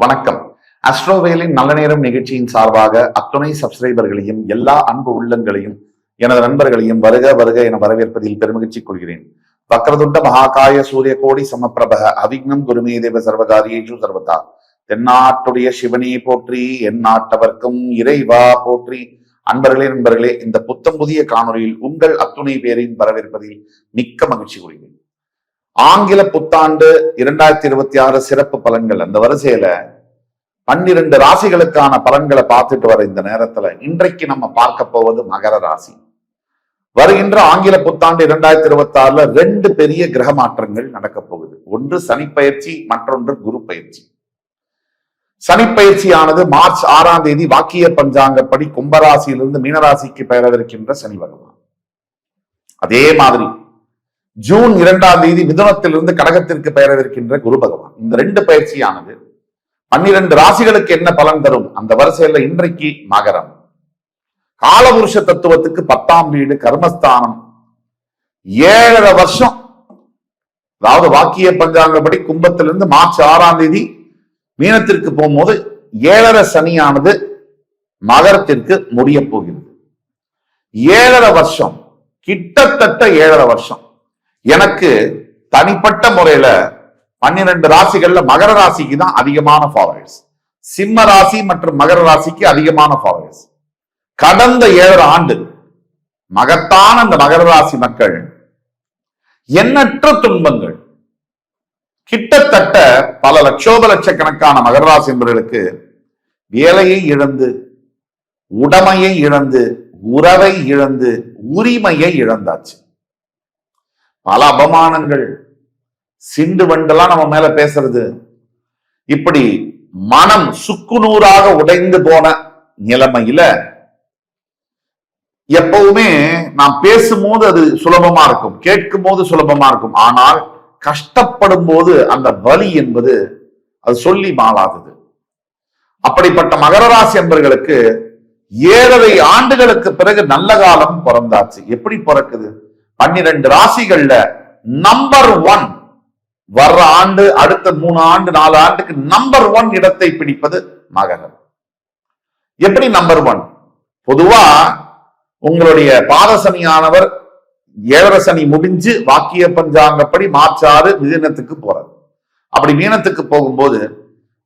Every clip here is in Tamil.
வணக்கம். அஸ்ட்ரோவேலின் நல்ல நேரம் நிகழ்ச்சியின் சார்பாக அத்துணை சப்ஸ்கிரைபர்களையும் எல்லா அன்பு உள்ளங்களையும் எனது நண்பர்களையும் வருக வருக என வரவேற்பதில் பெருமகிழ்ச்சி கொள்கிறேன். வக்ரதுண்ட மகாகாய சூரிய கோடி சமப்பிரப அவிக்னம் குருமே தேவ சர்வகாரியேஷு சர்வதா. தென்னாட்டுடைய சிவனே போற்றி, என் நாட்டவர்க்கும் இறைவா போற்றி. நண்பர்களே, இந்த புத்தம் புதிய காணொலியில் உங்கள் அத்துணை பேரையும் வரவேற்பதில் மிக்க மகிழ்ச்சி கொள்கிறேன். ஆங்கில புத்தாண்டு 2026 சிறப்பு பலன்கள், அந்த வரிசையில 12 ராசிகளுக்கான பலன்களை பார்த்துட்டு வர இந்த நேரத்துல இன்றைக்கு நம்ம பார்க்க போவது மகர ராசி. வருகின்ற ஆங்கில புத்தாண்டு 2026 2 பெரிய கிரக மாற்றங்கள் நடக்க போகுது. ஒன்று சனிப்பெயர்ச்சி, மற்றொன்று குரு பயிற்சி. சனிப்பெயர்ச்சியானது மார்ச் 6ஆம் தேதி வாக்கிய பஞ்சாங்கப்படி கும்பராசியிலிருந்து மீனராசிக்கு பெயரவிருக்கின்ற சனி பகவான். அதே மாதிரி ஜூன் 2ஆம் தேதி மிதுனத்திலிருந்து கடகத்திற்கு பெயரவிருக்கின்ற குரு பகவான். இந்த 2 பயிற்சியானது 12 ராசிகளுக்கு என்ன பலன் தரும்? அந்த வரிசையில இன்றைக்கு மகரம். காலபுருஷ தத்துவத்துக்கு 10ஆம் வீடு கர்மஸ்தானம். 7.5 வருஷம், அதாவது வாக்கிய பஞ்சாங்கப்படி கும்பத்திலிருந்து மார்ச் 6ஆம் தேதி மீனத்திற்கு போகும்போது 7.5 சனியானது மகரத்திற்கு முடிய போகிறது. 7.5 வருஷம், கிட்டத்தட்ட 7.5 வருஷம். எனக்கு தனிப்பட்ட முறையில 12 ராசிகள்ல மகர ராசிக்கு தான் அதிகமான ஃபாலோவர்ஸ், சிம்ம ராசி மற்றும் மகர ராசிக்கு அதிகமான ஃபாலோவர்ஸ். கடந்த 7 ஆண்டு மகத்தான இந்த மகர ராசி மக்கள் எண்ணற்ற துன்பங்கள், கிட்டத்தட்ட பல லட்சக்கணக்கான மகர ராசி என்பவர்களுக்கு வேலையை இழந்து, உடைமையை இழந்து, உறவை இழந்து, உரிமையை இழந்தாச்சு. பல அபமானங்கள், சிண்டு வண்டெல்லாம் நம்ம மேல பேசுறது, இப்படி மனம் சுக்குநூறாக உடைந்து போன நிலைமையில எப்பவுமே நாம் பேசும்போது அது சுலபமா இருக்கும், கேட்கும் போது சுலபமா இருக்கும். ஆனால் கஷ்டப்படும் போது அந்த வலி என்பது அது சொல்லி மாளாதது. அப்படிப்பட்ட மகர ராசி என்பவர்களுக்கு 7.5 ஆண்டுகளுக்கு பிறகு நல்ல காலம் பிறந்தாச்சு. எப்படி பிறக்குது? 12 ராசிகள்ல நம்பர் 1 வர்ற ஆண்டு, அடுத்த 3 ஆண்டு 4 ஆண்டுக்கு நம்பர் 1 இடத்தை பிடிப்பது மகரம். எப்படி நம்பர் 1? பொதுவா உங்களுடைய பாதசனியானவர் 7.5 சனி முடிஞ்சு வாக்கிய பஞ்சாங்கப்படி மார்ச் 6 மீனத்துக்கு போறார். அப்படி மீனத்துக்கு போகும்போது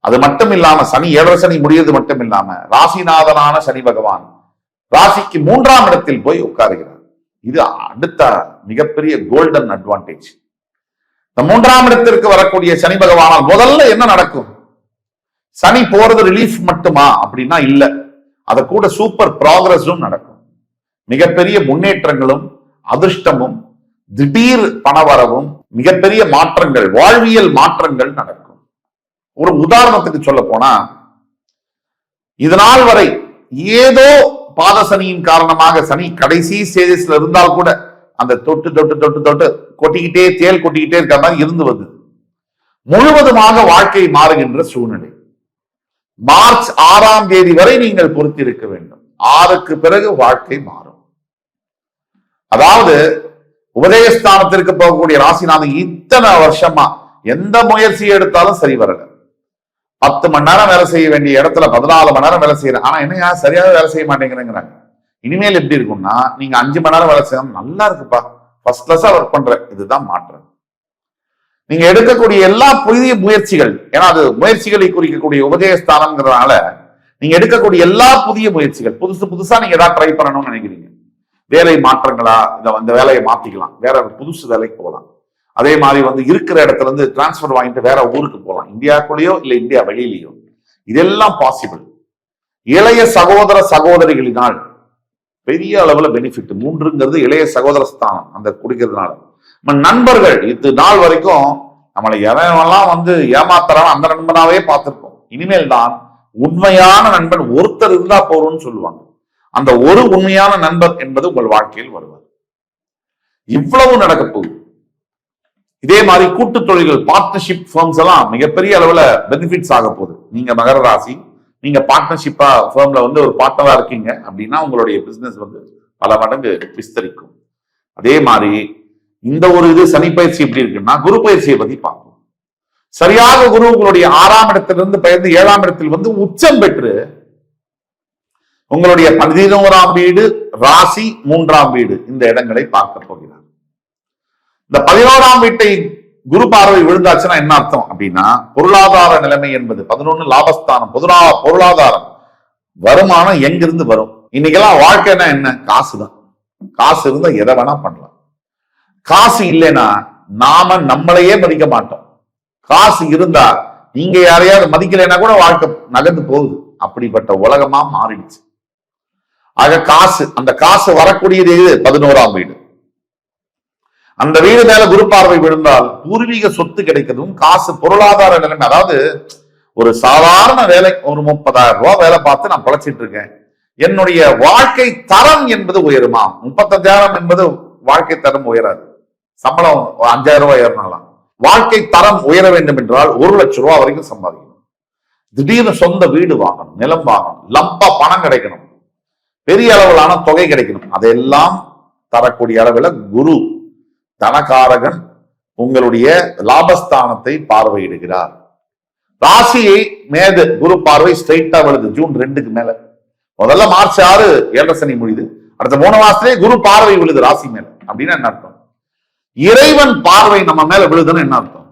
அது மட்டும் இல்லாம சனி 7.5 சனி முடியறது மட்டும் இல்லாம ராசிநாதனான சனி பகவான் ராசிக்கு 3ஆம் இடத்தில் போய் உட்காருகிறார். இது அடுத்த மிகப்பெரிய கோல்டன் அட்வான்டேஜ். இந்த 3ஆம் இடத்திற்கு வரக்கூடிய சனி பகவானால் முதல்ல என்ன நடக்கும்? சனி போறது ரிலீஃப் மட்டுமா அப்படின்னா இல்ல, அத கூட சூப்பர் ப்ராக்ரஸும் நடக்கும். மிகப்பெரிய முன்னேற்றங்களும் அதிர்ஷ்டமும் திடீர் பணவரவும் மிகப்பெரிய மாற்றங்கள், வாழ்வியல் மாற்றங்கள் நடக்கும். ஒரு உதாரணத்துக்கு சொல்ல போனா, இதனால் வரை ஏதோ பாதசனியின் காரணமாக சனி கடைசி ஸ்டேஜஸ்ல இருந்தால் கூட அந்த தொட்டு தொட்டு தொட்டு தொட்டு கொட்டிக்கிட்டே தேல் கொட்டிக்கிட்டே இருக்க மாதிரி இருந்து வந்து முழுவதுமாக வாழ்க்கை மாறுகின்ற சூழ்நிலை. மார்ச் 6ஆம் தேதி வரை நீங்கள் பொறுத்திருக்க வேண்டும். 6க்கு பிறகு வாழ்க்கை மாறும். அதாவது உபதேசஸ்தானத்திற்கு போகக்கூடிய ராசிநாதன் இத்தனை வருஷமா எந்த முயற்சி எடுத்தாலும் சரி வரல. 10 மணி நேரம் வேலை செய்ய வேண்டிய இடத்துல 14 மணி நேரம் வேலை செய்யறேன். ஆனா என்ன சரியாக வேலை செய்ய மாட்டேங்கிறாங்க. இனிமேல் எப்படி இருக்கும்னா, நீங்க 5 மணி நேரம் வேலை செய்யணும், நல்லா இருக்குப்பா, ஃபர்ஸ்ட் கிளாஸா ஒர்க் பண்ற, இதுதான் மாற்றம். நீங்க எடுக்கக்கூடிய எல்லா புதிய முயற்சிகள், ஏன்னா அது முயற்சிகளை குறிக்கக்கூடிய உபதேசஸ்தானம்ங்கிறதுனால நீங்க எடுக்கக்கூடிய எல்லா புதிய முயற்சிகள், புதுசா நீங்க ஏதாவது ட்ரை பண்ணணும்னு நினைக்கிறீங்க. வேலை மாற்றங்களா, இந்த வேலையை மாத்திக்கலாம், வேற புதுசு வேலைக்கு போகலாம். அதே மாதிரி இருக்கிற இடத்துல இருந்து டிரான்ஸ்பர் வாங்கிட்டு வேற ஊருக்கு போகலாம், இந்தியாக்குள்ளேயோ இல்ல இந்தியா வெளியிலேயோ. இதெல்லாம் பாசிபிள். இளைய சகோதர சகோதரிகளினால் பெரிய அளவுல பெனிஃபிட். 3ங்கிறது இளைய சகோதர ஸ்தானம், அந்த குடிக்கிறதுனால. நண்பர்கள் இது நாள் வரைக்கும் நம்மளை எவெல்லாம் ஏமாத்துறான் அந்த நண்பனாவே பார்த்திருப்போம். இனிமேல் தான் உண்மையான நண்பன் ஒருத்தர் இருந்தா போறோம்னு சொல்லுவாங்க. அந்த ஒரு உண்மையான நண்பர் என்பது உங்கள் வாழ்க்கையில் வருவார். இவ்வளவு நடக்க போகுது. இதே மாதிரி கூட்டு தொழில்கள், பார்ட்னர்ஷிப் ஃபர்ம்ஸ் எல்லாம் மிகப்பெரிய அளவுல பெனிஃபிட்ஸ் ஆக போகுது. நீங்க மகர ராசி, நீங்க பார்ட்னர்ஷிப்பா ஃபர்ம்ல ஒரு பார்ட்னரா இருக்கீங்க அப்படின்னா உங்களுடைய பிசினஸ் பல மடங்கு விஸ்தரிக்கும். அதே மாதிரி இந்த ஒரு சனி பயிற்சி எப்படி இருக்குன்னா, குரு பயிற்சியை பத்தி பார்ப்போம். சரியாக குரு உங்களுடைய 6ஆம் இடத்திலிருந்து பெயர்ந்து 7ஆம் இடத்தில் வந்து உச்சம் பெற்று உங்களுடைய 11ஆம் வீடு, ராசி, 3ஆம் வீடு இந்த இடங்களை பார்க்க போகிறார். இந்த 11ஆம் வீட்டை குரு பார்வை விழுந்தாச்சுன்னா என்ன அர்த்தம் அப்படின்னா, பொருளாதார நிலைமை என்பது 11 லாபஸ்தானம், பொருளாதாரம், வருமானம் எங்கிருந்து வரும்? இன்னைக்கெல்லாம் வாழ்க்கைன்னா என்ன? காசுதான். காசு இருந்தா எதை வேணா பண்ணலாம். காசு இல்லைன்னா நாம நம்மளையே மதிக்க மாட்டோம். காசு இருந்தா நீங்க யாரையாவது மதிக்கலைன்னா கூட வாழ்க்கை நகர்ந்து போகுது. அப்படிப்பட்ட உலகமா மாறிடுச்சு. ஆக காசு, அந்த காசு வரக்கூடியது 11ஆம் வீடு. அந்த வீடு மேல குரு பார்வை விழுந்தால் பூர்வீக சொத்து கிடைக்கிறதும், காசு, பொருளாதார நிலைமை, அதாவது ஒரு சாதாரண வேலை, ஒரு 30,000 ரூபாய் வேலை பார்த்து நான் பழச்சிட்டு இருக்கேன், என்னுடைய வாழ்க்கை தரம் என்பது உயருமா? 35,000 என்பது வாழ்க்கை தரம் உயராது. சம்பளம் 5,000 ரூபாய் ஏறினாலாம். வாழ்க்கை தரம் உயர வேண்டும் என்றால் 1,00,000 ரூபாய் வரைக்கும் சம்பாதிக்கணும். திடீர்னு சொந்த வீடு வாங்கணும், நிலம் வாங்கணும், லம்பா பணம் கிடைக்கணும், பெரிய அளவிலான தொகை கிடைக்கணும். அதெல்லாம் தரக்கூடிய அளவில் குரு தனகாரகன் உங்களுடைய லாபஸ்தானத்தை பார்வையிடுகிறார். ராசியை மேது குரு பார்வை ஸ்ட்ரைட்டா விழுது ஜூன் 2க்கு மேல. முதல்ல மார்ச் 6 ஏழரை சனி முடியுது. அடுத்த 3 மாசத்திலே குரு பார்வை விழுது ராசி மேல. அப்படின்னா என்ன அர்த்தம்? இறைவன் பார்வை நம்ம மேல விழுதுன்னு என்ன அர்த்தம்?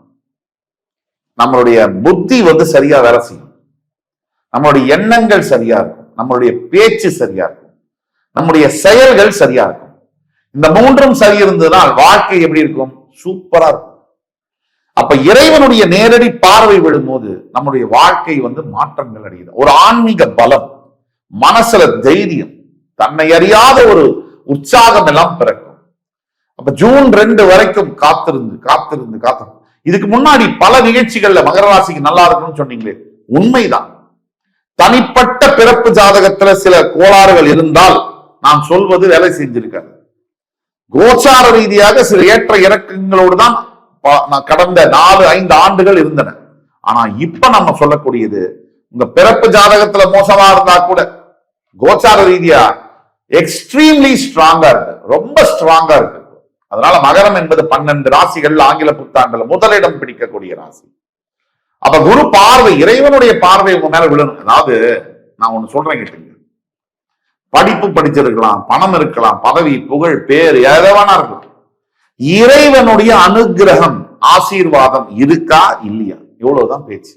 நம்மளுடைய புத்தி வந்து சரியா வேலை செய்யும், நம்மளுடைய எண்ணங்கள் சரியா இருக்கும், நம்மளுடைய பேச்சு சரியா இருக்கும், நம்முடைய செயல்கள் சரியா இருக்கும். இந்த 3ம் சரி இருந்ததுனால் வாழ்க்கை எப்படி இருக்கும்? சூப்பரா இருக்கும். அப்ப இறைவனுடைய நேரடி பார்வை விழும்போது நம்முடைய வாழ்க்கை வந்து மாற்றங்கள் அடையுது. ஒரு ஆன்மீக பலம், மனசுல தைரியம், தன்னை அறியாத ஒரு உற்சாகம் எல்லாம் பிறக்கும். அப்ப ஜூன் 2 வரைக்கும் காத்திருந்து இதுக்கு முன்னாடி பல நிகழ்ச்சிகள்ல மகர ராசிக்கு நல்லா இருக்கும்னு சொன்னீங்களே, உண்மைதான். தனிப்பட்ட பிறப்பு ஜாதகத்துல சில கோளாறுகள் இருந்தால் நான் சொல்வது வேலை செஞ்சிருக்காரு. கோச்சார ரீதியாக சில ஏற்ற இறக்கங்களோடு தான் கடந்த 4-5 ஆண்டுகள் இருந்தன. ஆனா இப்ப நம்ம சொல்லக்கூடியது, உங்க பிறப்பு ஜாதகத்துல மோசமா இருந்தா கூட கோச்சார ரீதியா எக்ஸ்ட்ரீம்லி ஸ்ட்ராங்கா இருக்கு, ரொம்ப ஸ்ட்ராங்கா இருக்கு. அதனால மகரம் என்பது 12 ராசிகள் ஆங்கில புத்தாண்டுல முதலிடம் பிடிக்கக்கூடிய ராசி. அப்ப குரு பார்வை, இறைவனுடைய பார்வை உங்க மேல விழணும். அதாவது நான் ஒண்ணு சொல்றேன் கேட்டுங்க, படிப்பு படிச்சிருக்கலாம், பணம் இருக்கலாம், பதவி, புகழ், பேர், எதவானா இருக்கலாம், இறைவனுடைய அனுகிரகம், ஆசீர்வாதம் இருக்கா இல்லையா, இவ்வளவுதான் பேச்சு.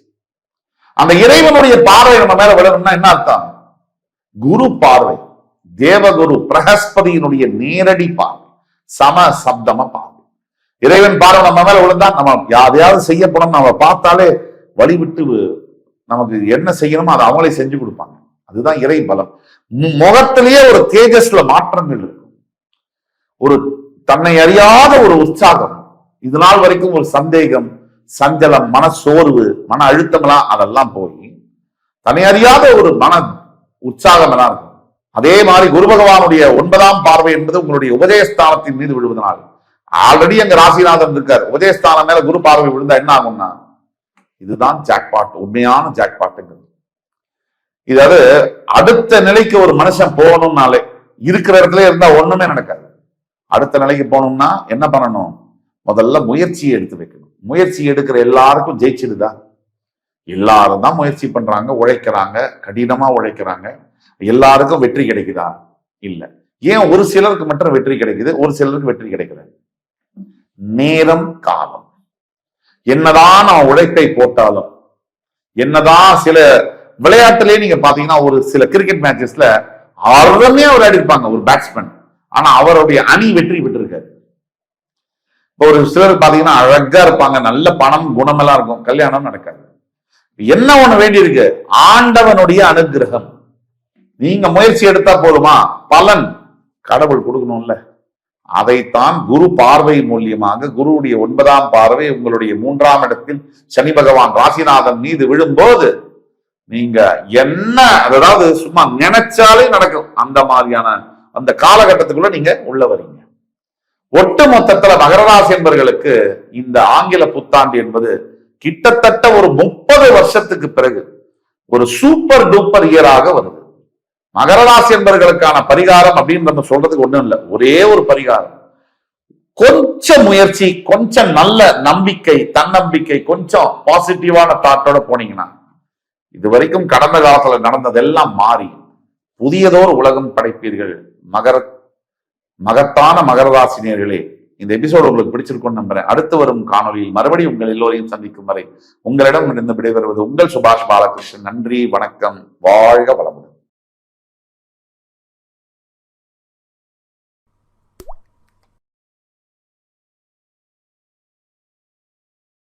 அந்த இறைவனுடைய பார்வை நம்ம மேல விழணும்னா என்ன அர்த்தம்? குரு பார்வை, தேவகுரு பிரகஸ்பதியினுடைய நேரடி பார்வை, சம சப்தம பார்வை. இறைவன் பார்வை நம்ம மேல விழுந்தா நம்ம யாரையாவது செய்ய போனோம், நம்ம பார்த்தாலே வழிவிட்டு நமக்கு என்ன செய்யணுமோ அதை அவங்களே செஞ்சு கொடுப்பாங்க. அதுதான் இறை பலம். முகத்திலேயே ஒரு தேஜஸ்ல மாற்றங்கள் இருக்கும், ஒரு தன்னை அறியாத ஒரு உற்சாகம், இது நாள் வரைக்கும் ஒரு சந்தேகம், சஞ்சலம், மன சோர்வு, மன அழுத்தங்களா அதெல்லாம் போய் தன்னை அறியாத ஒரு மன உற்சாகம் எல்லாம் இருக்கும். அதே மாதிரி குரு பகவானுடைய 9ஆம் பார்வை என்பது உங்களுடைய உபதேசஸ்தானத்தின் மீது விழுவதனால், ஆல்ரெடி அங்க ராசிநாதன் இருக்கார், உபதேசஸ்தானம் மேல குரு பார்வை விழுந்தா என்ன ஆகும்னா, இதுதான் ஜாக்பாட், உண்மையான ஜாக்பாட்டுங்கிறது. இதாவது அடுத்த நிலைக்கு ஒரு மனுஷன் போகணும்னாலே, இருக்கிற இடத்துல இருந்தா ஒண்ணுமே நடக்காது. அடுத்த நிலைக்கு போகணும்னா என்ன பண்ணணும்? முதல்ல முயற்சியை எடுத்து வைக்கணும். முயற்சி எடுக்கிற எல்லாருக்கும் ஜெயிச்சிடுதா? எல்லாரும் தான் முயற்சி பண்றாங்க, உழைக்கிறாங்க, கடினமா உழைக்கிறாங்க. எல்லாருக்கும் வெற்றி கிடைக்குதா? இல்ல. ஏன் ஒரு சிலருக்கு மட்டும் வெற்றி கிடைக்குது, ஒரு சிலருக்கு வெற்றி கிடைக்கல? நேரம், காலம். என்னதான் நான் உழைப்பை போட்டாலும், என்னதான் சில விளையாட்டுலயே நீங்க பாத்தீங்கன்னா, ஒரு சில கிரிக்கெட் மேட்சஸ்ல அருமையா விளையாடி இருப்பாங்க ஒரு பேட்ஸ்மேன், ஆனா அவருடைய அணி வெற்றி பெற்றிருக்காரு. இப்போ ஒரு சிலர் பாத்தீங்கன்னா அழகா இருப்பாங்க, நல்ல பணம், குணம் எல்லாம் இருக்கும், கல்யாணம் நடக்காது. என்ன ஒண்ணு வேண்டி இருக்கு? ஆண்டவனுடைய அனுகிரகம். நீங்க முயற்சி எடுத்தா போதுமா? பலன் கடவுள் கொடுக்கணும்ல. அதைத்தான் குரு பார்வை மூலியமாக, குருவுடைய 9ஆம் பார்வை உங்களுடைய 3ஆம் இடத்தில் சனி பகவான் ராசிநாதன் மீது விழும்போது நீங்க என்ன, அதாவது சும்மா நினைச்சாலே நடக்கும், அந்த மாதிரியான அந்த காலகட்டத்துக்குள்ள நீங்க உள்ள வரீங்க. ஒட்டு மொத்தத்துல மகர ராசி என்பவர்களுக்கு இந்த ஆங்கில புத்தாண்டு என்பது கிட்டத்தட்ட ஒரு 30 வருஷத்துக்கு பிறகு ஒரு சூப்பர் டூப்பர் இயராக வருது. மகர ராசி என்பவர்களுக்கான பரிகாரம் அப்படின்னு நம்ம சொல்றதுக்கு ஒண்ணும் இல்லை, ஒரே ஒரு பரிகாரம். கொஞ்சம் முயற்சி, கொஞ்சம் நல்ல நம்பிக்கை, தன்னம்பிக்கை, கொஞ்சம் பாசிட்டிவான தாட்டோட போனீங்கன்னா இதுவரைக்கும் கடந்த காலத்துல நடந்ததெல்லாம் மாறி புதியதோர் உலகம் படைப்பீர்கள். மகத்தான மகர ராசினியர்களே, இந்த எபிசோடு உங்களுக்கு பிடிச்சிருக்கும்னு நம்புறேன். அடுத்து வரும் காணொலியில் மறுபடியும் உங்கள் எல்லோரையும் சந்திக்கும் வரை உங்களிடம் இருந்து விடைபெறுவது உங்கள் சுபாஷ் பாலகிருஷ்ணன். நன்றி, வணக்கம், வாழ்க வளமுடன்.